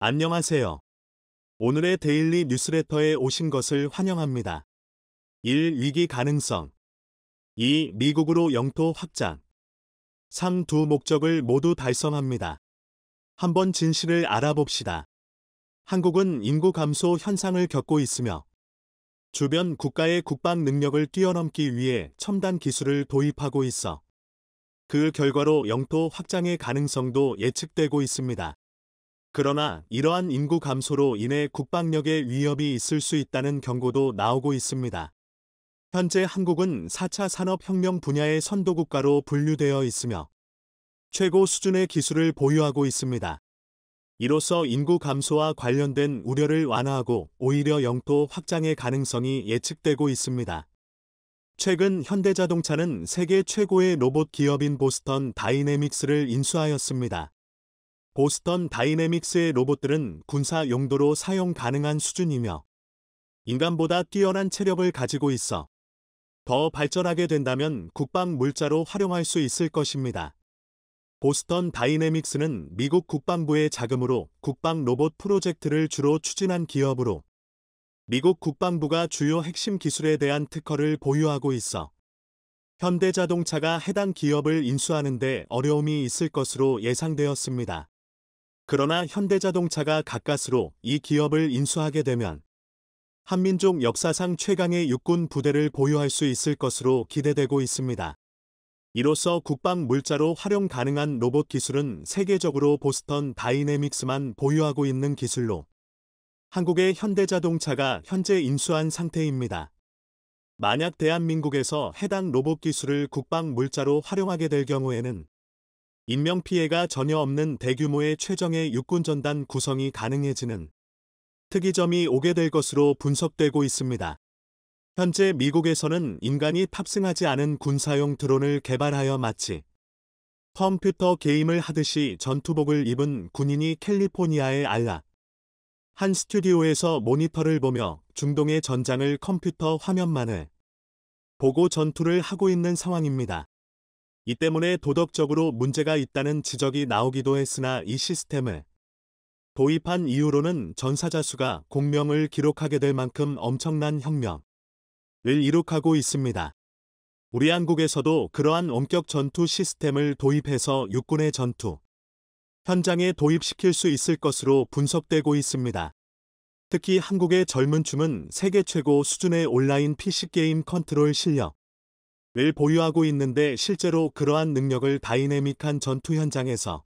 안녕하세요. 오늘의 데일리 뉴스레터에 오신 것을 환영합니다. 1. 위기 가능성. 2. 미국으로 영토 확장. 3. 두 목적을 모두 달성합니다. 한번 진실을 알아봅시다. 한국은 인구 감소 현상을 겪고 있으며 주변 국가의 국방 능력을 뛰어넘기 위해 첨단 기술을 도입하고 있어 그 결과로 영토 확장의 가능성도 예측되고 있습니다. 그러나 이러한 인구 감소로 인해 국방력에 위협이 있을 수 있다는 경고도 나오고 있습니다. 현재 한국은 4차 산업혁명 분야의 선도국가로 분류되어 있으며 최고 수준의 기술을 보유하고 있습니다. 이로써 인구 감소와 관련된 우려를 완화하고 오히려 영토 확장의 가능성이 예측되고 있습니다. 최근 현대자동차는 세계 최고의 로봇 기업인 보스턴 다이내믹스를 인수하였습니다. 보스턴 다이내믹스의 로봇들은 군사 용도로 사용 가능한 수준이며 인간보다 뛰어난 체력을 가지고 있어 더 발전하게 된다면 국방 물자로 활용할 수 있을 것입니다. 보스턴 다이내믹스는 미국 국방부의 자금으로 국방 로봇 프로젝트를 주로 추진한 기업으로 미국 국방부가 주요 핵심 기술에 대한 특허를 보유하고 있어 현대자동차가 해당 기업을 인수하는 데 어려움이 있을 것으로 예상되었습니다. 그러나 현대자동차가 가까스로 이 기업을 인수하게 되면 한민족 역사상 최강의 육군 부대를 보유할 수 있을 것으로 기대되고 있습니다. 이로써 국방 물자로 활용 가능한 로봇 기술은 세계적으로 보스턴 다이내믹스만 보유하고 있는 기술로 한국의 현대자동차가 현재 인수한 상태입니다. 만약 대한민국에서 해당 로봇 기술을 국방 물자로 활용하게 될 경우에는 인명피해가 전혀 없는 대규모의 최정예 육군전단 구성이 가능해지는 특이점이 오게 될 것으로 분석되고 있습니다. 현재 미국에서는 인간이 탑승하지 않은 군사용 드론을 개발하여 마치 컴퓨터 게임을 하듯이 전투복을 입은 군인이 캘리포니아의 한 스튜디오에서 모니터를 보며 중동의 전장을 컴퓨터 화면만을 보고 전투를 하고 있는 상황입니다. 이 때문에 도덕적으로 문제가 있다는 지적이 나오기도 했으나 이 시스템을 도입한 이후로는 전사자 수가 공명을 기록하게 될 만큼 엄청난 혁명을 이룩하고 있습니다. 우리 한국에서도 그러한 원격 전투 시스템을 도입해서 육군의 전투 현장에 도입시킬 수 있을 것으로 분석되고 있습니다. 특히 한국의 젊은 춤은 세계 최고 수준의 온라인 PC게임 컨트롤 실력을 보유하고 있는데 실제로 그러한 능력을 다이내믹한 전투 현장에서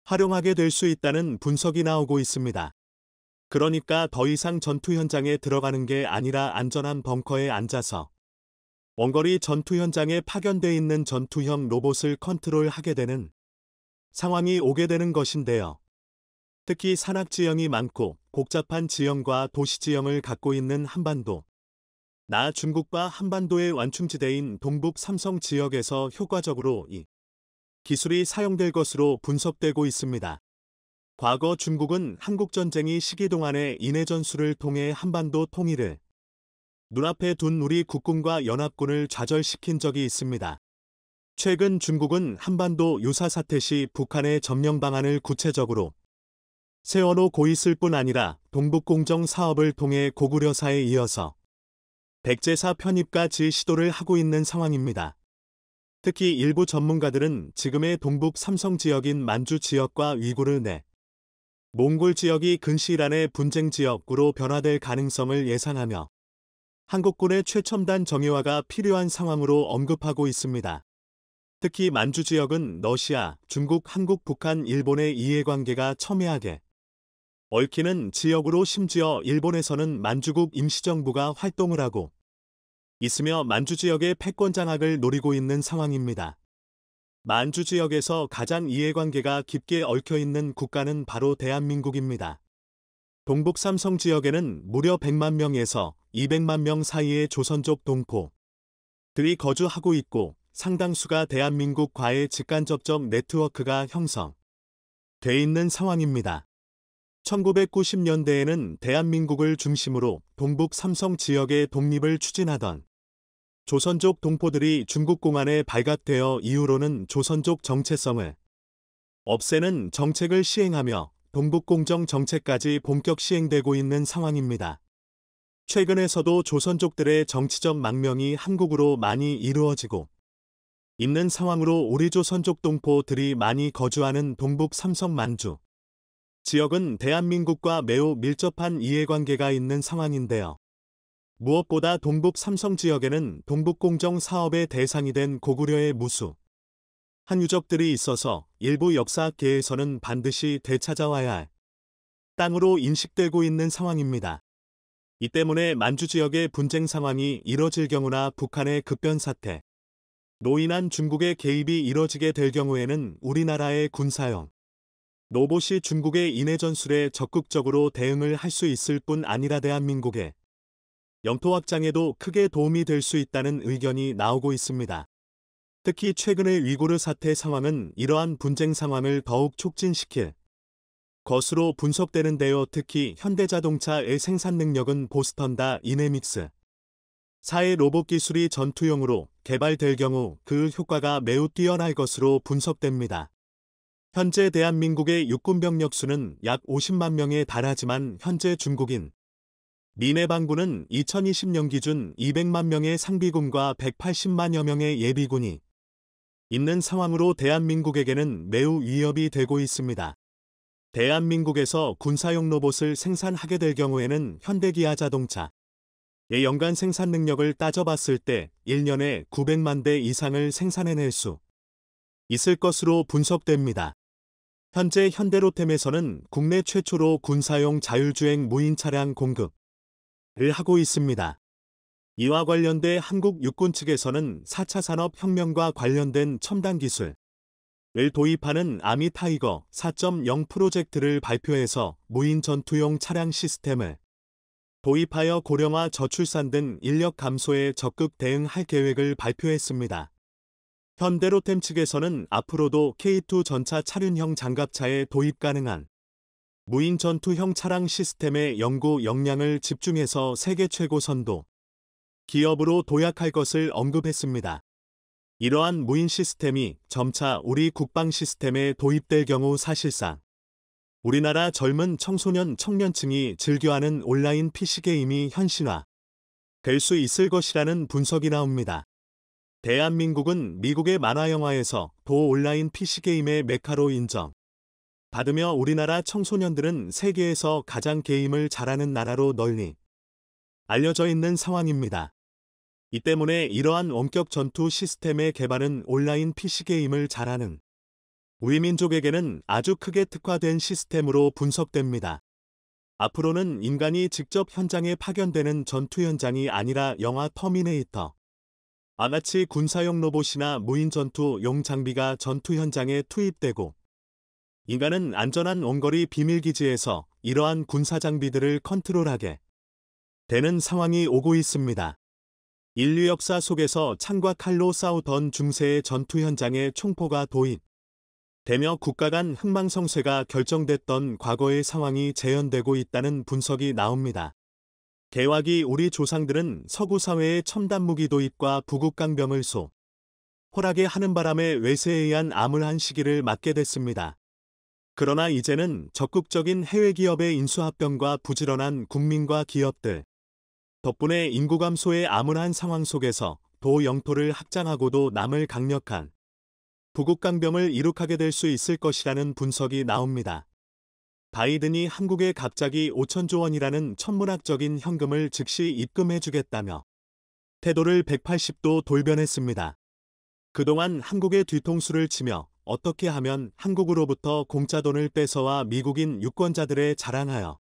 활용하게 될 수 있다는 분석이 나오고 있습니다. 그러니까 더 이상 전투 현장에 들어가는 게 아니라 안전한 벙커에 앉아서 원거리 전투 현장에 파견돼 있는 전투형 로봇을 컨트롤하게 되는 상황이 오게 되는 것인데요. 특히 산악 지형이 많고 복잡한 지형과 도시 지형을 갖고 있는 한반도, 중국과 한반도의 완충지대인 동북 삼성 지역에서 효과적으로 이 기술이 사용될 것으로 분석되고 있습니다. 과거 중국은 한국전쟁이 시기 동안에 인해전술을 통해 한반도 통일을 눈앞에 둔 우리 국군과 연합군을 좌절시킨 적이 있습니다. 최근 중국은 한반도 유사 사태 시 북한의 점령 방안을 구체적으로 세워놓고 있을 뿐 아니라 동북공정 사업을 통해 고구려사에 이어서 백제사 편입까지 시도를 하고 있는 상황입니다. 특히 일부 전문가들은 지금의 동북 삼성 지역인 만주 지역과 위구르 내 몽골 지역이 근시일 안에 분쟁 지역으로 변화될 가능성을 예상하며 한국군의 최첨단 정예화가 필요한 상황으로 언급하고 있습니다. 특히 만주 지역은 러시아, 중국, 한국, 북한, 일본의 이해관계가 첨예하게 얽히는 지역으로 심지어 일본에서는 만주국 임시정부가 활동을 하고 있으며 만주 지역의 패권 장악을 노리고 있는 상황입니다. 만주 지역에서 가장 이해관계가 깊게 얽혀 있는 국가는 바로 대한민국입니다. 동북 삼성 지역에는 무려 100만 명에서 200만 명 사이의 조선족 동포들이 거주하고 있고 상당수가 대한민국과의 직간접적 네트워크가 형성돼 있는 상황입니다. 1990년대에는 대한민국을 중심으로 동북 삼성 지역의 독립을 추진하던 조선족 동포들이 중국 공안에 발각되어 이후로는 조선족 정체성을 없애는 정책을 시행하며 동북공정 정책까지 본격 시행되고 있는 상황입니다. 최근에서도 조선족들의 정치적 망명이 한국으로 많이 이루어지고 있는 상황으로 우리 조선족 동포들이 많이 거주하는 동북 삼성 만주 지역은 대한민국과 매우 밀접한 이해관계가 있는 상황인데요. 무엇보다 동북 삼성 지역에는 동북공정 사업의 대상이 된 고구려의 무수 한 유적들이 있어서 일부 역사학계에서는 반드시 되찾아와야 할 땅으로 인식되고 있는 상황입니다. 이 때문에 만주 지역의 분쟁 상황이 이뤄질 경우나 북한의 급변 사태, 노인한 중국의 개입이 이뤄지게 될 경우에는 우리나라의 군사형 로봇이 중국의 인해 전술에 적극적으로 대응을 할 수 있을 뿐 아니라 대한민국의 영토 확장에도 크게 도움이 될 수 있다는 의견이 나오고 있습니다. 특히 최근의 위구르 사태 상황은 이러한 분쟁 상황을 더욱 촉진시킬 것으로 분석되는데요. 특히 현대자동차의 생산 능력은 보스턴 다이내믹스 사의 로봇 기술이 전투용으로 개발될 경우 그 효과가 매우 뛰어날 것으로 분석됩니다. 현재 대한민국의 육군 병력 수는 약 50만 명에 달하지만 현재 중국인 미내방군은 2020년 기준 200만 명의 상비군과 180만여 명의 예비군이 있는 상황으로 대한민국에게는 매우 위협이 되고 있습니다. 대한민국에서 군사용 로봇을 생산하게 될 경우에는 현대기아 자동차의 연간 생산 능력을 따져봤을 때 1년에 900만 대 이상을 생산해낼 수 있을 것으로 분석됩니다. 현재 현대로템에서는 국내 최초로 군사용 자율주행 무인 차량 공급을 하고 있습니다. 이와 관련돼 한국 육군 측에서는 4차 산업혁명과 관련된 첨단 기술을 도입하는 아미 타이거 4.0 프로젝트를 발표해서 무인 전투용 차량 시스템을 도입하여 고령화 저출산 등 인력 감소에 적극 대응할 계획을 발표했습니다. 현대로템 측에서는 앞으로도 K2 전차 차륜형 장갑차에 도입 가능한 무인 전투형 차량 시스템의 연구 역량을 집중해서 세계 최고 선도 기업으로 도약할 것을 언급했습니다. 이러한 무인 시스템이 점차 우리 국방 시스템에 도입될 경우 사실상 우리나라 젊은 청소년 청년층이 즐겨하는 온라인 PC게임이 현실화 될 수 있을 것이라는 분석이 나옵니다. 대한민국은 미국의 만화영화에서 도 온라인 PC게임의 메카로 인정받으며 우리나라 청소년들은 세계에서 가장 게임을 잘하는 나라로 널리 알려져 있는 상황입니다. 이 때문에 이러한 원격 전투 시스템의 개발은 온라인 PC게임을 잘하는 우리 민족에게는 아주 크게 특화된 시스템으로 분석됩니다. 앞으로는 인간이 직접 현장에 파견되는 전투 현장이 아니라 영화 터미네이터 아같이 군사용 로봇이나 무인 전투용 장비가 전투 현장에 투입되고 인간은 안전한 원거리 비밀기지에서 이러한 군사 장비들을 컨트롤하게 되는 상황이 오고 있습니다. 인류 역사 속에서 창과 칼로 싸우던 중세의 전투 현장에 총포가 도입되며 국가 간 흥망성쇠가 결정됐던 과거의 상황이 재현되고 있다는 분석이 나옵니다. 개화기 우리 조상들은 서구 사회의 첨단 무기 도입과 부국강병을 소홀하게 하는 바람에 외세에 의한 암울한 시기를 맞게 됐습니다. 그러나 이제는 적극적인 해외 기업의 인수합병과 부지런한 국민과 기업들 덕분에 인구 감소의 암울한 상황 속에서 도 영토를 확장하고도 남을 강력한 부국강병을 이룩하게 될 수 있을 것이라는 분석이 나옵니다. 바이든이 한국에 갑자기 5천조 원이라는 천문학적인 현금을 즉시 입금해주겠다며 태도를 180도 돌변했습니다. 그동안 한국의 뒤통수를 치며 어떻게 하면 한국으로부터 공짜 돈을 뺏어와 미국인 유권자들에 자랑하여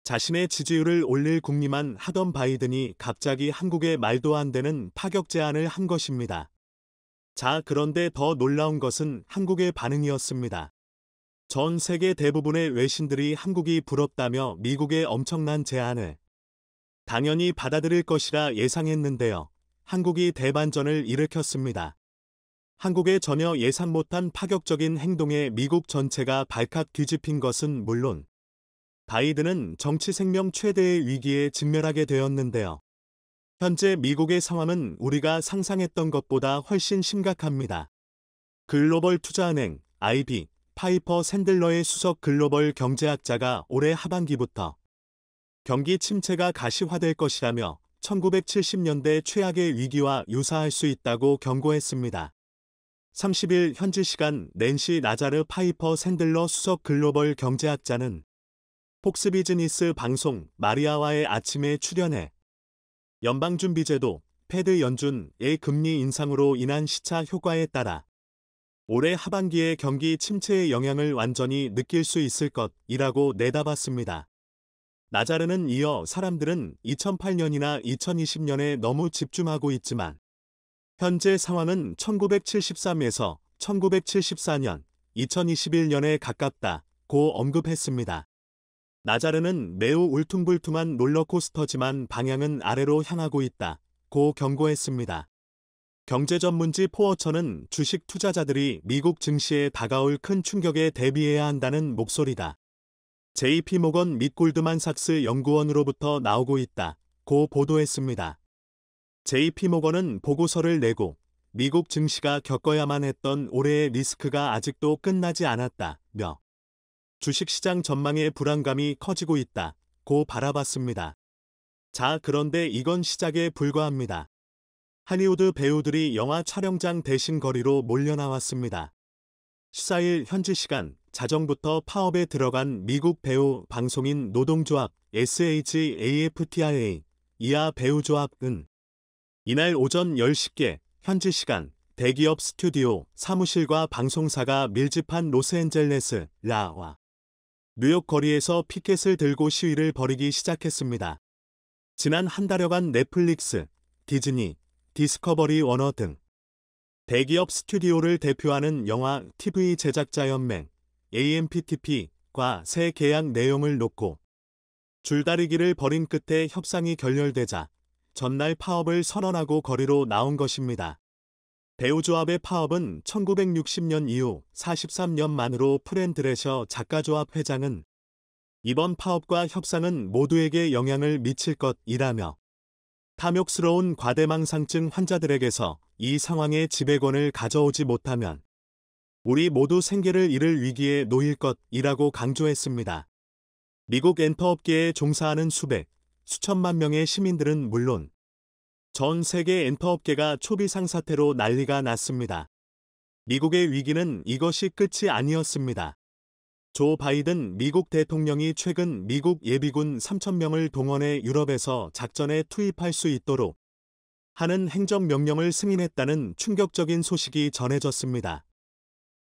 자신의 지지율을 올릴 궁리만 하던 바이든이 갑자기 한국에 말도 안 되는 파격 제안을 한 것입니다. 자, 그런데 더 놀라운 것은 한국의 반응이었습니다. 전 세계 대부분의 외신들이 한국이 부럽다며 미국의 엄청난 제안을 당연히 받아들일 것이라 예상했는데요. 한국이 대반전을 일으켰습니다. 한국의 전혀 예상 못한 파격적인 행동에 미국 전체가 발칵 뒤집힌 것은 물론 바이든은 정치 생명 최대의 위기에 직면하게 되었는데요. 현재 미국의 상황은 우리가 상상했던 것보다 훨씬 심각합니다. 글로벌 투자은행 IB 파이퍼 샌들러의 수석 글로벌 경제학자가 올해 하반기부터 경기 침체가 가시화될 것이라며 1970년대 최악의 위기와 유사할 수 있다고 경고했습니다. 30일 현지 시간 낸시 나자르 파이퍼 샌들러 수석 글로벌 경제학자는 폭스 비즈니스 방송 마리아와의 아침에 출연해 연방준비제도 패드 연준의 금리 인상으로 인한 시차 효과에 따라 올해 하반기에 경기 침체의 영향을 완전히 느낄 수 있을 것이라고 내다봤습니다. 나자르는 이어 사람들은 2008년이나 2020년에 너무 집중하고 있지만 현재 상황은 1973에서 1974년, 2021년에 가깝다고 언급했습니다. 나자르는 매우 울퉁불퉁한 롤러코스터지만 방향은 아래로 향하고 있다고 경고했습니다. 경제전문지 포어처는 주식 투자자들이 미국 증시에 다가올 큰 충격에 대비해야 한다는 목소리다. JP모건 및 골드만삭스 연구원으로부터 나오고 있다고 보도했습니다. JP모건은 보고서를 내고 미국 증시가 겪어야만 했던 올해의 리스크가 아직도 끝나지 않았다며 주식시장 전망의 불안감이 커지고 있다고 바라봤습니다. 자, 그런데 이건 시작에 불과합니다. 할리우드 배우들이 영화 촬영장 대신 거리로 몰려나왔습니다. 14일 현지 시간 자정부터 파업에 들어간 미국 배우 방송인 노동조합 SHAFTRA 이하 배우조합은 이날 오전 10시께 현지 시간 대기업 스튜디오, 사무실과 방송사가 밀집한 로스앤젤레스, 라와 뉴욕 거리에서 피켓을 들고 시위를 벌이기 시작했습니다. 지난 한 달여간 넷플릭스, 디즈니, 디스커버리 워너 등 대기업 스튜디오를 대표하는 영화 TV 제작자연맹 AMPTP과 새 계약 내용을 놓고 줄다리기를 벌인 끝에 협상이 결렬되자 전날 파업을 선언하고 거리로 나온 것입니다. 배우조합의 파업은 1960년 이후 43년 만으로 프렌 드레셔 작가조합 회장은 이번 파업과 협상은 모두에게 영향을 미칠 것이라며 탐욕스러운 과대망상증 환자들에게서 이 상황의 지배권을 가져오지 못하면 우리 모두 생계를 잃을 위기에 놓일 것이라고 강조했습니다. 미국 엔터업계에 종사하는 수천만 명의 시민들은 물론 전 세계 엔터업계가 초비상사태로 난리가 났습니다. 미국의 위기는 이것이 끝이 아니었습니다. 조 바이든 미국 대통령이 최근 미국 예비군 3,000명을 동원해 유럽에서 작전에 투입할 수 있도록 하는 행정명령을 승인했다는 충격적인 소식이 전해졌습니다.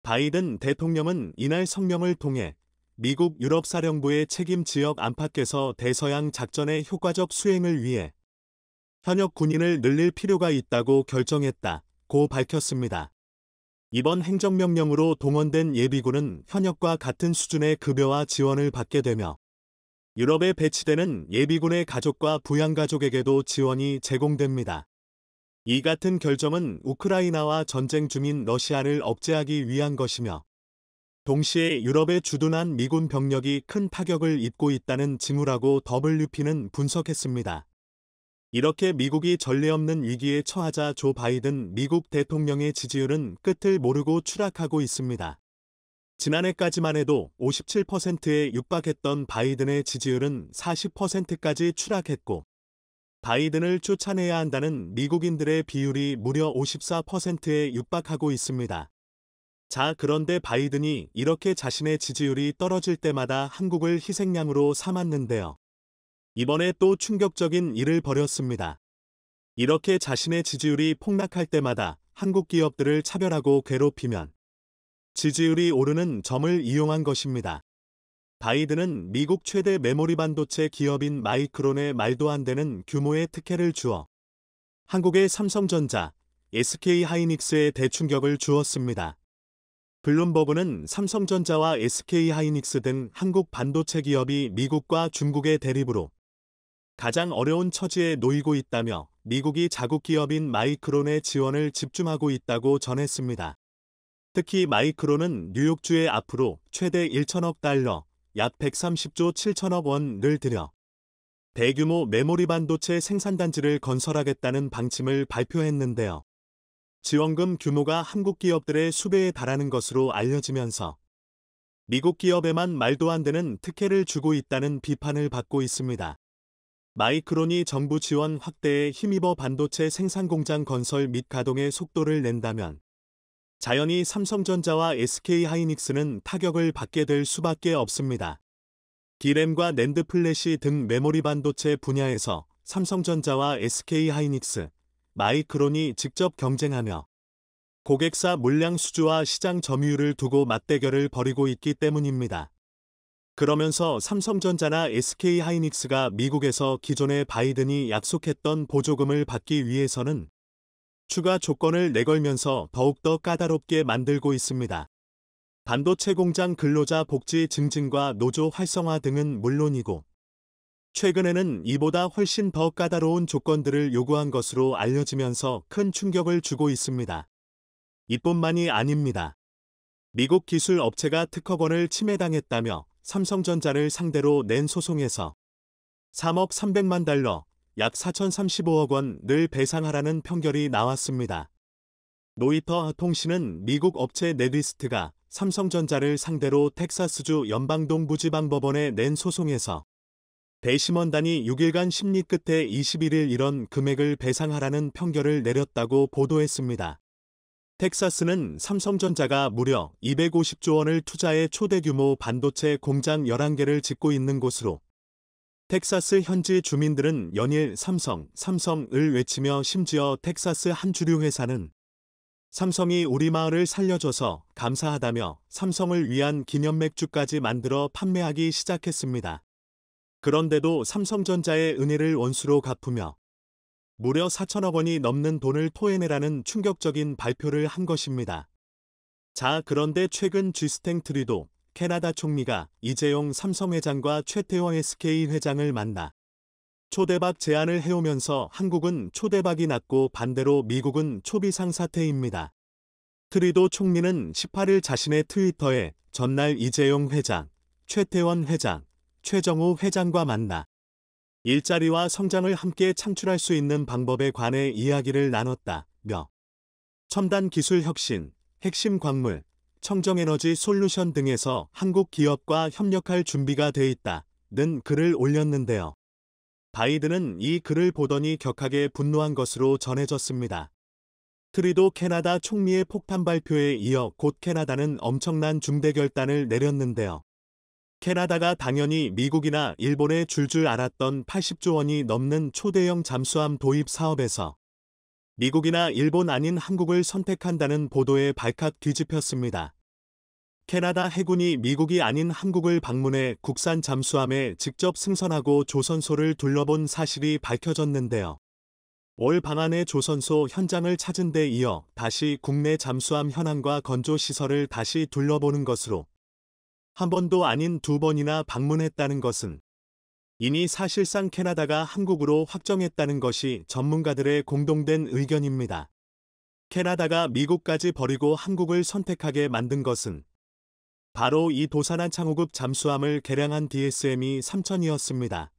바이든 대통령은 이날 성명을 통해 미국 유럽사령부의 책임 지역 안팎에서 대서양 작전의 효과적 수행을 위해 현역 군인을 늘릴 필요가 있다고 결정했다고 밝혔습니다. 이번 행정명령으로 동원된 예비군은 현역과 같은 수준의 급여와 지원을 받게 되며 유럽에 배치되는 예비군의 가족과 부양가족에게도 지원이 제공됩니다. 이 같은 결정은 우크라이나와 전쟁 중인 러시아를 억제하기 위한 것이며 동시에 유럽에 주둔한 미군 병력이 큰 타격을 입고 있다는 징후라고 WP는 분석했습니다. 이렇게 미국이 전례 없는 위기에 처하자 조 바이든 미국 대통령의 지지율은 끝을 모르고 추락하고 있습니다. 지난해까지만 해도 57%에 육박했던 바이든의 지지율은 40%까지 추락했고 바이든을 쫓아내야 한다는 미국인들의 비율이 무려 54%에 육박하고 있습니다. 자, 그런데 바이든이 이렇게 자신의 지지율이 떨어질 때마다 한국을 희생양으로 삼았는데요. 이번에 또 충격적인 일을 벌였습니다. 이렇게 자신의 지지율이 폭락할 때마다 한국 기업들을 차별하고 괴롭히면 지지율이 오르는 점을 이용한 것입니다. 바이든은 미국 최대 메모리 반도체 기업인 마이크론에 말도 안 되는 규모의 특혜를 주어 한국의 삼성전자, SK하이닉스에 대충격을 주었습니다. 블룸버그는 삼성전자와 SK하이닉스 등 한국 반도체 기업이 미국과 중국의 대립으로 가장 어려운 처지에 놓이고 있다며 미국이 자국 기업인 마이크론의 지원을 집중하고 있다고 전했습니다. 특히 마이크론은 뉴욕주에 앞으로 최대 1천억 달러, 약 130조 7천억 원을 들여 대규모 메모리 반도체 생산단지를 건설하겠다는 방침을 발표했는데요. 지원금 규모가 한국 기업들의 수배에 달하는 것으로 알려지면서 미국 기업에만 말도 안 되는 특혜를 주고 있다는 비판을 받고 있습니다. 마이크론이 정부 지원 확대에 힘입어 반도체 생산 공장 건설 및 가동의 속도를 낸다면 자연히 삼성전자와 SK하이닉스는 타격을 받게 될 수밖에 없습니다. D램과 낸드 플래시 등 메모리 반도체 분야에서 삼성전자와 SK하이닉스, 마이크론이 직접 경쟁하며 고객사 물량 수주와 시장 점유율을 두고 맞대결을 벌이고 있기 때문입니다. 그러면서 삼성전자나 SK하이닉스가 미국에서 기존의 바이든이 약속했던 보조금을 받기 위해서는 추가 조건을 내걸면서 더욱더 까다롭게 만들고 있습니다. 반도체 공장 근로자 복지 증진과 노조 활성화 등은 물론이고 최근에는 이보다 훨씬 더 까다로운 조건들을 요구한 것으로 알려지면서 큰 충격을 주고 있습니다. 이뿐만이 아닙니다. 미국 기술 업체가 특허권을 침해당했다며 삼성전자를 상대로 낸 소송에서 3억 300만 달러, 약 4,035억 원을 배상하라는 판결이 나왔습니다. 로이터 통신은 미국 업체 넷리스트가 삼성전자를 상대로 텍사스주 연방동부지방법원에 낸 소송에서 배심원단이 6일간 심리 끝에 21일 이런 금액을 배상하라는 판결을 내렸다고 보도했습니다. 텍사스는 삼성전자가 무려 250조 원을 투자해 초대규모 반도체 공장 11개를 짓고 있는 곳으로 텍사스 현지 주민들은 연일 삼성, 삼성을 외치며 심지어 텍사스 한 주류 회사는 삼성이 우리 마을을 살려줘서 감사하다며 삼성을 위한 기념 맥주까지 만들어 판매하기 시작했습니다. 그런데도 삼성전자의 은혜를 원수로 갚으며 무려 4천억 원이 넘는 돈을 토해내라는 충격적인 발표를 한 것입니다. 자, 그런데 최근 쥐스탱 트리도 캐나다 총리가 이재용 삼성 회장과 최태원 SK 회장을 만나 초대박 제안을 해오면서 한국은 초대박이 났고 반대로 미국은 초비상 사태입니다. 트리도 총리는 18일 자신의 트위터에 전날 이재용 회장, 최태원 회장, 최정우 회장과 만나 일자리와 성장을 함께 창출할 수 있는 방법에 관해 이야기를 나눴다며 첨단 기술 혁신, 핵심 광물, 청정에너지 솔루션 등에서 한국 기업과 협력할 준비가 돼 있다는 글을 올렸는데요. 바이든은 이 글을 보더니 격하게 분노한 것으로 전해졌습니다. 트리도 캐나다 총리의 폭탄 발표에 이어 곧 캐나다는 엄청난 중대 결단을 내렸는데요. 캐나다가 당연히 미국이나 일본에 줄 알았던 80조 원이 넘는 초대형 잠수함 도입 사업에서 미국이나 일본 아닌 한국을 선택한다는 보도에 발칵 뒤집혔습니다. 캐나다 해군이 미국이 아닌 한국을 방문해 국산 잠수함에 직접 승선하고 조선소를 둘러본 사실이 밝혀졌는데요. 올 방한의 조선소 현장을 찾은 데 이어 다시 국내 잠수함 현황과 건조시설을 다시 둘러보는 것으로 한 번도 아닌 두 번이나 방문했다는 것은 이니 사실상 캐나다가 한국으로 확정했다는 것이 전문가들의 공동된 의견입니다. 캐나다가 미국까지 버리고 한국을 선택하게 만든 것은 바로 이 도산한 창호급 잠수함을 개량한 DSM이 3000이었습니다.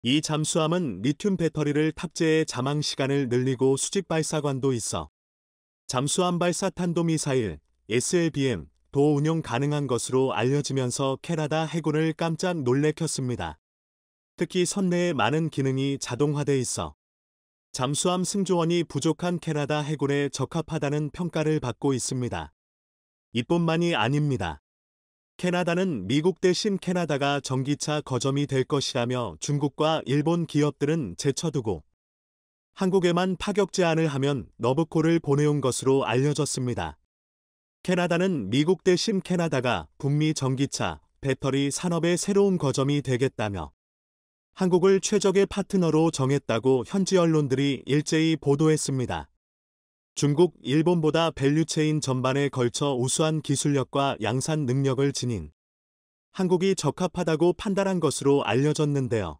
이 잠수함은 리튬 배터리를 탑재해 잠항 시간을 늘리고 수직 발사관도 있어 잠수함 발사 탄도미사일 SLBM 도 운용 가능한 것으로 알려지면서 캐나다 해군을 깜짝 놀래켰습니다. 특히 선내에 많은 기능이 자동화돼 있어 잠수함 승조원이 부족한 캐나다 해군에 적합하다는 평가를 받고 있습니다. 이뿐만이 아닙니다. 캐나다는 미국 대신 캐나다가 전기차 거점이 될 것이라며 중국과 일본 기업들은 제쳐두고 한국에만 파격 제안을 하면 러브콜을 보내온 것으로 알려졌습니다. 캐나다는 미국 대신 캐나다가 북미 전기차, 배터리 산업의 새로운 거점이 되겠다며 한국을 최적의 파트너로 정했다고 현지 언론들이 일제히 보도했습니다. 중국, 일본보다 밸류체인 전반에 걸쳐 우수한 기술력과 양산 능력을 지닌 한국이 적합하다고 판단한 것으로 알려졌는데요.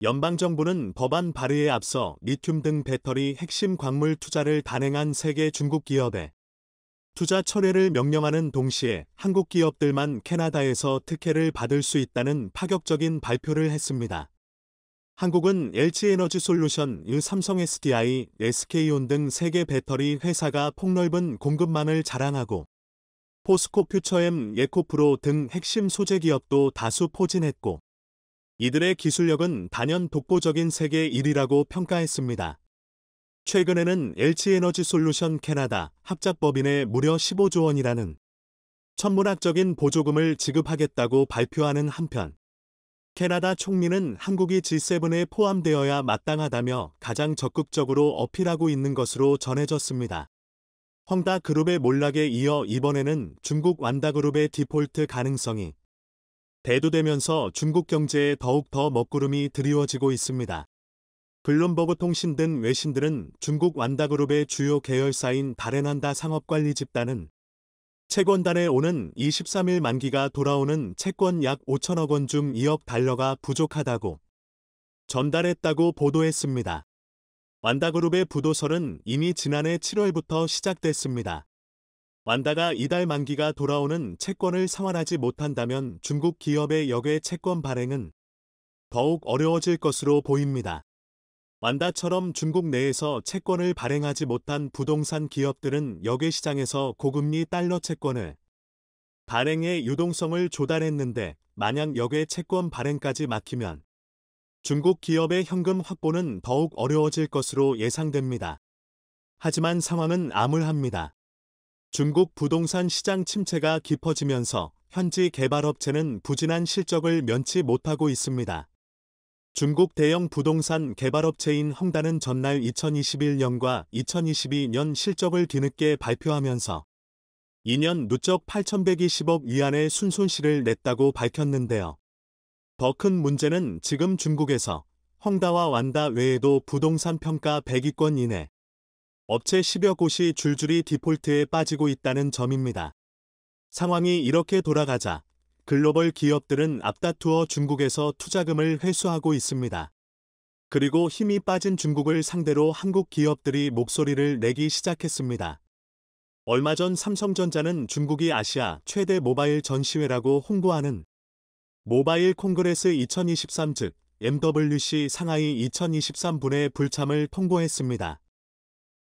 연방정부는 법안 발의에 앞서 리튬 등 배터리 핵심 광물 투자를 단행한 세계 중국 기업에 투자 철회를 명령하는 동시에 한국 기업들만 캐나다에서 특혜를 받을 수 있다는 파격적인 발표를 했습니다. 한국은 LG에너지솔루션, 삼성 SDI, SK온 등 세계 배터리 회사가 폭넓은 공급망을 자랑하고 포스코 퓨처엠, 에코프로 등 핵심 소재 기업도 다수 포진했고, 이들의 기술력은 단연 독보적인 세계 1위라고 평가했습니다. 최근에는 LG에너지 솔루션 캐나다 합작법인에 무려 15조 원이라는 천문학적인 보조금을 지급하겠다고 발표하는 한편, 캐나다 총리는 한국이 G7에 포함되어야 마땅하다며 가장 적극적으로 어필하고 있는 것으로 전해졌습니다. 헝다그룹의 몰락에 이어 이번에는 중국 완다그룹의 디폴트 가능성이 대두되면서 중국 경제에 더욱더 먹구름이 드리워지고 있습니다. 블룸버그 통신 등 외신들은 중국 완다그룹의 주요 계열사인 다롄한다 상업관리 집단은 채권단에 오는 23일 만기가 돌아오는 채권 약 5천억 원 중 2억 달러가 부족하다고 전달했다고 보도했습니다. 완다그룹의 부도설은 이미 지난해 7월부터 시작됐습니다. 완다가 이달 만기가 돌아오는 채권을 상환하지 못한다면 중국 기업의 역외 채권 발행은 더욱 어려워질 것으로 보입니다. 완다처럼 중국 내에서 채권을 발행하지 못한 부동산 기업들은 역외 시장에서 고금리 달러 채권을 발행해 유동성을 조달했는데 만약 역외 채권 발행까지 막히면 중국 기업의 현금 확보는 더욱 어려워질 것으로 예상됩니다. 하지만 상황은 암울합니다. 중국 부동산 시장 침체가 깊어지면서 현지 개발업체는 부진한 실적을 면치 못하고 있습니다. 중국 대형 부동산 개발업체인 헝다는 전날 2021년과 2022년 실적을 뒤늦게 발표하면서 2년 누적 8,120억 위안의 순손실을 냈다고 밝혔는데요. 더 큰 문제는 지금 중국에서 헝다와 완다 외에도 부동산 평가 100위권 이내 업체 10여 곳이 줄줄이 디폴트에 빠지고 있다는 점입니다. 상황이 이렇게 돌아가자 글로벌 기업들은 앞다투어 중국에서 투자금을 회수하고 있습니다. 그리고 힘이 빠진 중국을 상대로 한국 기업들이 목소리를 내기 시작했습니다. 얼마 전 삼성전자는 중국이 아시아 최대 모바일 전시회라고 홍보하는 모바일 콩그레스 2023 즉 MWC 상하이 2023 분의 불참을 통보했습니다.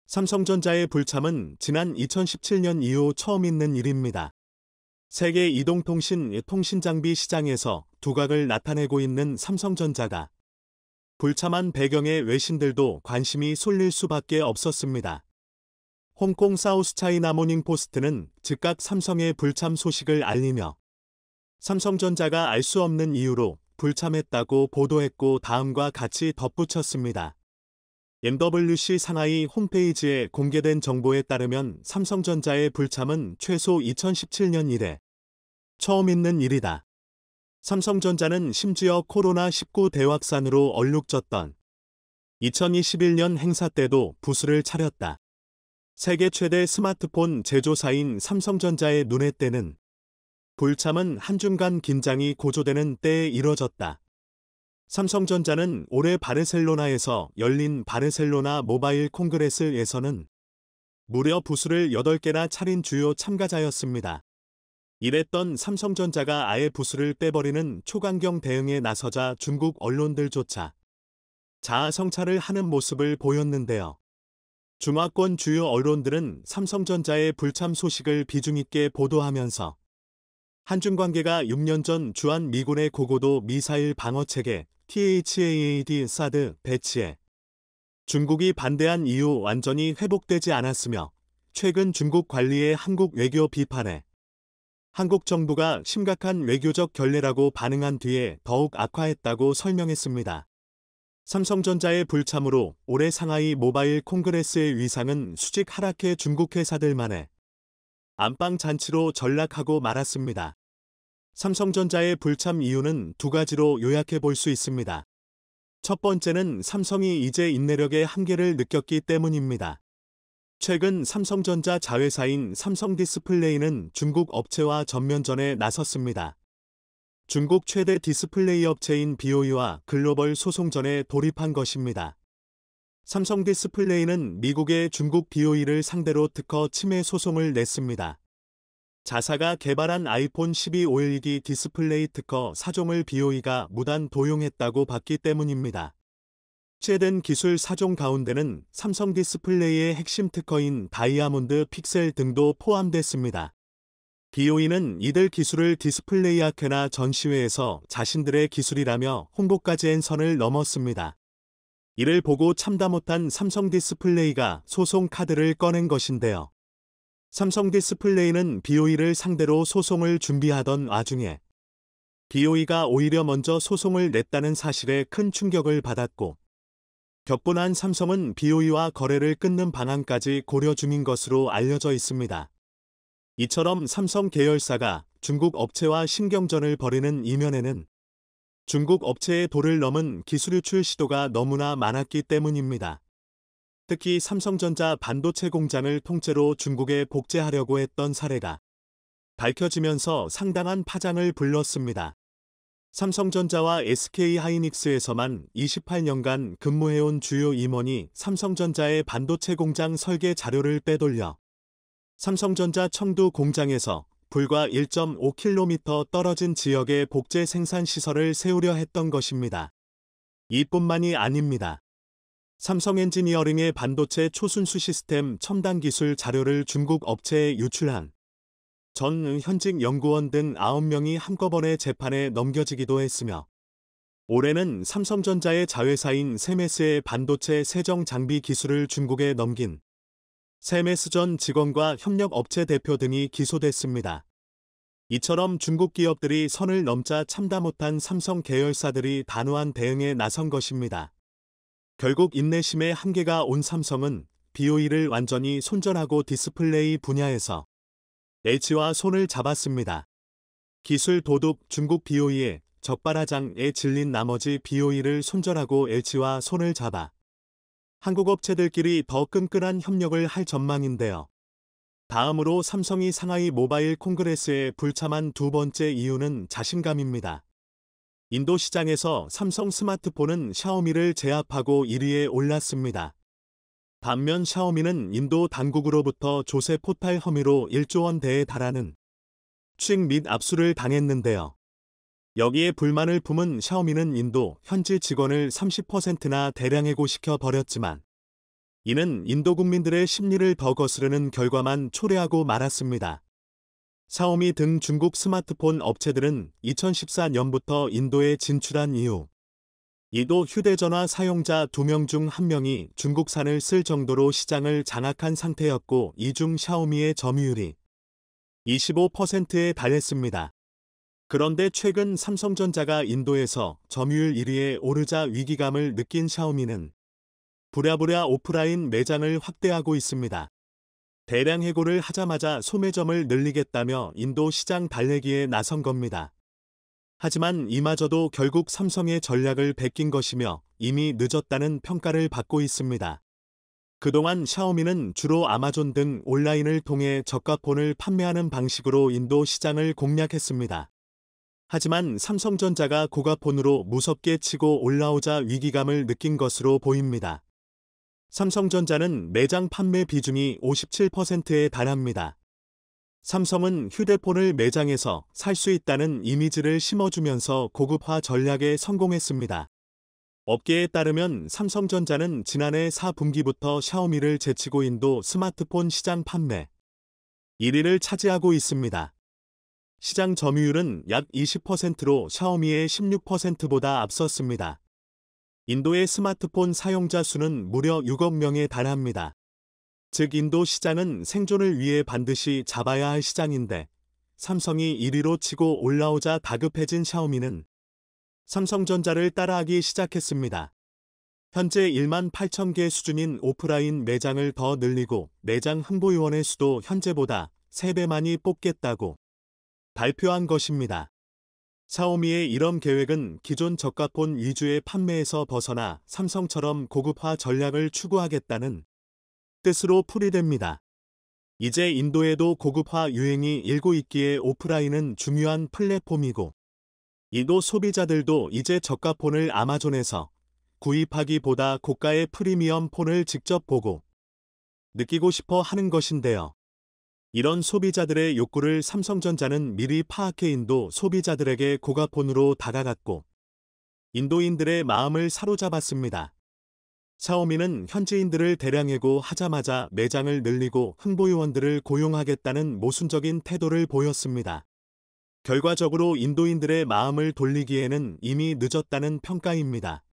삼성전자의 불참은 지난 2017년 이후 처음 있는 일입니다. 세계 이동통신 통신장비 시장에서 두각을 나타내고 있는 삼성전자가 불참한 배경에 외신들도 관심이 쏠릴 수밖에 없었습니다. 홍콩 사우스차이나 모닝포스트는 즉각 삼성의 불참 소식을 알리며 삼성전자가 알 수 없는 이유로 불참했다고 보도했고 다음과 같이 덧붙였습니다. MWC 상하이 홈페이지에 공개된 정보에 따르면 삼성전자의 불참은 최소 2017년 이래 처음 있는 일이다. 삼성전자는 심지어 코로나19 대확산으로 얼룩졌던 2021년 행사 때도 부수를 차렸다. 세계 최대 스마트폰 제조사인 삼성전자의 눈에 띄는 불참은 한중간 긴장이 고조되는 때에 이뤄졌다. 삼성전자는 올해 바르셀로나에서 열린 바르셀로나 모바일 콩그레스에서는 무려 부수를 8개나 차린 주요 참가자였습니다. 이랬던 삼성전자가 아예 부수를 빼버리는 초강경 대응에 나서자 중국 언론들조차 자아 성찰을 하는 모습을 보였는데요. 중화권 주요 언론들은 삼성전자의 불참 소식을 비중 있게 보도하면서 한중 관계가 6년 전 주한 미군의 고고도 미사일 방어체계 THAAD 사드 배치에 중국이 반대한 이후 완전히 회복되지 않았으며 최근 중국 관리의 한국 외교 비판에 한국 정부가 심각한 외교적 결례라고 반응한 뒤에 더욱 악화했다고 설명했습니다. 삼성전자의 불참으로 올해 상하이 모바일 콩그레스의 위상은 수직 하락해 중국 회사들만의 안방 잔치로 전락하고 말았습니다. 삼성전자의 불참 이유는 두 가지로 요약해 볼 수 있습니다. 첫 번째는 삼성이 이제 인내력의 한계를 느꼈기 때문입니다. 최근 삼성전자 자회사인 삼성디스플레이는 중국 업체와 전면전에 나섰습니다. 중국 최대 디스플레이 업체인 BOE와 글로벌 소송전에 돌입한 것입니다. 삼성디스플레이는 미국의 중국 BOE를 상대로 특허 침해 소송을 냈습니다. 자사가 개발한 아이폰 12 OLED 디스플레이 특허 4종을 BOE가 무단 도용했다고 봤기 때문입니다. 취재된 기술 4종 가운데는 삼성 디스플레이의 핵심 특허인 다이아몬드 픽셀 등도 포함됐습니다. BOE는 이들 기술을 디스플레이 학회나 전시회에서 자신들의 기술이라며 홍보까지 한 선을 넘었습니다. 이를 보고 참다 못한 삼성 디스플레이가 소송 카드를 꺼낸 것인데요. 삼성 디스플레이는 BOE를 상대로 소송을 준비하던 와중에 BOE가 오히려 먼저 소송을 냈다는 사실에 큰 충격을 받았고, 격분한 삼성은 BOE와 거래를 끊는 방안까지 고려 중인 것으로 알려져 있습니다. 이처럼 삼성 계열사가 중국 업체와 신경전을 벌이는 이면에는 중국 업체의 도를 넘은 기술 유출 시도가 너무나 많았기 때문입니다. 특히 삼성전자 반도체 공장을 통째로 중국에 복제하려고 했던 사례가 밝혀지면서 상당한 파장을 불렀습니다. 삼성전자와 SK하이닉스에서만 28년간 근무해온 주요 임원이 삼성전자의 반도체 공장 설계 자료를 빼돌려 삼성전자 청두 공장에서 불과 1.5km 떨어진 지역에 복제 생산 시설을 세우려 했던 것입니다. 이뿐만이 아닙니다. 삼성 엔지니어링의 반도체 초순수 시스템 첨단 기술 자료를 중국 업체에 유출한 전 현직 연구원 등 9명이 한꺼번에 재판에 넘겨지기도 했으며, 올해는 삼성전자의 자회사인 세메스의 반도체 세정 장비 기술을 중국에 넘긴 세메스 전 직원과 협력업체 대표 등이 기소됐습니다. 이처럼 중국 기업들이 선을 넘자 참다 못한 삼성 계열사들이 단호한 대응에 나선 것입니다. 결국 인내심의 한계가 온 삼성은 BOE를 완전히 손절하고 디스플레이 분야에서 H와 손을 잡았습니다. 기술 도둑 중국 BOE의 적발하장에 질린 나머지 BOE를 손절하고 H와 손을 잡아 한국 업체들끼리 더 끈끈한 협력을 할 전망인데요. 다음으로 삼성이 상하이 모바일 콩그레스에 불참한 두 번째 이유는 자신감입니다. 인도 시장에서 삼성 스마트폰은 샤오미를 제압하고 1위에 올랐습니다. 반면 샤오미는 인도 당국으로부터 조세 포탈 혐의로 1조 원대에 달하는 취익 및 압수를 당했는데요. 여기에 불만을 품은 샤오미는 인도 현지 직원을 30%나 대량 해고시켜 버렸지만, 이는 인도 국민들의 심리를 더 거스르는 결과만 초래하고 말았습니다. 샤오미 등 중국 스마트폰 업체들은 2014년부터 인도에 진출한 이후 이도 휴대전화 사용자 2명 중 1명이 중국산을 쓸 정도로 시장을 장악한 상태였고, 이 중 샤오미의 점유율이 25%에 달했습니다. 그런데 최근 삼성전자가 인도에서 점유율 1위에 오르자 위기감을 느낀 샤오미는 부랴부랴 오프라인 매장을 확대하고 있습니다. 대량 해고를 하자마자 소매점을 늘리겠다며 인도 시장 달래기에 나선 겁니다. 하지만 이마저도 결국 삼성의 전략을 베낀 것이며 이미 늦었다는 평가를 받고 있습니다. 그동안 샤오미는 주로 아마존 등 온라인을 통해 저가폰을 판매하는 방식으로 인도 시장을 공략했습니다. 하지만 삼성전자가 고가폰으로 무섭게 치고 올라오자 위기감을 느낀 것으로 보입니다. 삼성전자는 매장 판매 비중이 57%에 달합니다. 삼성은 휴대폰을 매장에서 살 수 있다는 이미지를 심어주면서 고급화 전략에 성공했습니다. 업계에 따르면 삼성전자는 지난해 4분기부터 샤오미를 제치고 인도 스마트폰 시장 판매 1위를 차지하고 있습니다. 시장 점유율은 약 20%로 샤오미의 16%보다 앞섰습니다. 인도의 스마트폰 사용자 수는 무려 6억 명에 달합니다. 즉 인도 시장은 생존을 위해 반드시 잡아야 할 시장인데, 삼성이 1위로 치고 올라오자 다급해진 샤오미는 삼성전자를 따라하기 시작했습니다. 현재 1만 8천 개 수준인 오프라인 매장을 더 늘리고 매장 홍보요원의 수도 현재보다 3배 많이 뽑겠다고 발표한 것입니다. 샤오미의 이런 계획은 기존 저가폰 위주의 판매에서 벗어나 삼성처럼 고급화 전략을 추구하겠다는 뜻으로 풀이됩니다. 이제 인도에도 고급화 유행이 일고 있기에 오프라인은 중요한 플랫폼이고, 인도 소비자들도 이제 저가폰을 아마존에서 구입하기보다 고가의 프리미엄 폰을 직접 보고 느끼고 싶어 하는 것인데요. 이런 소비자들의 욕구를 삼성전자는 미리 파악해 인도 소비자들에게 고가폰으로 다가갔고 인도인들의 마음을 사로잡았습니다. 샤오미는 현지인들을 대량 해고하자마자 매장을 늘리고 홍보요원들을 고용하겠다는 모순적인 태도를 보였습니다. 결과적으로 인도인들의 마음을 돌리기에는 이미 늦었다는 평가입니다.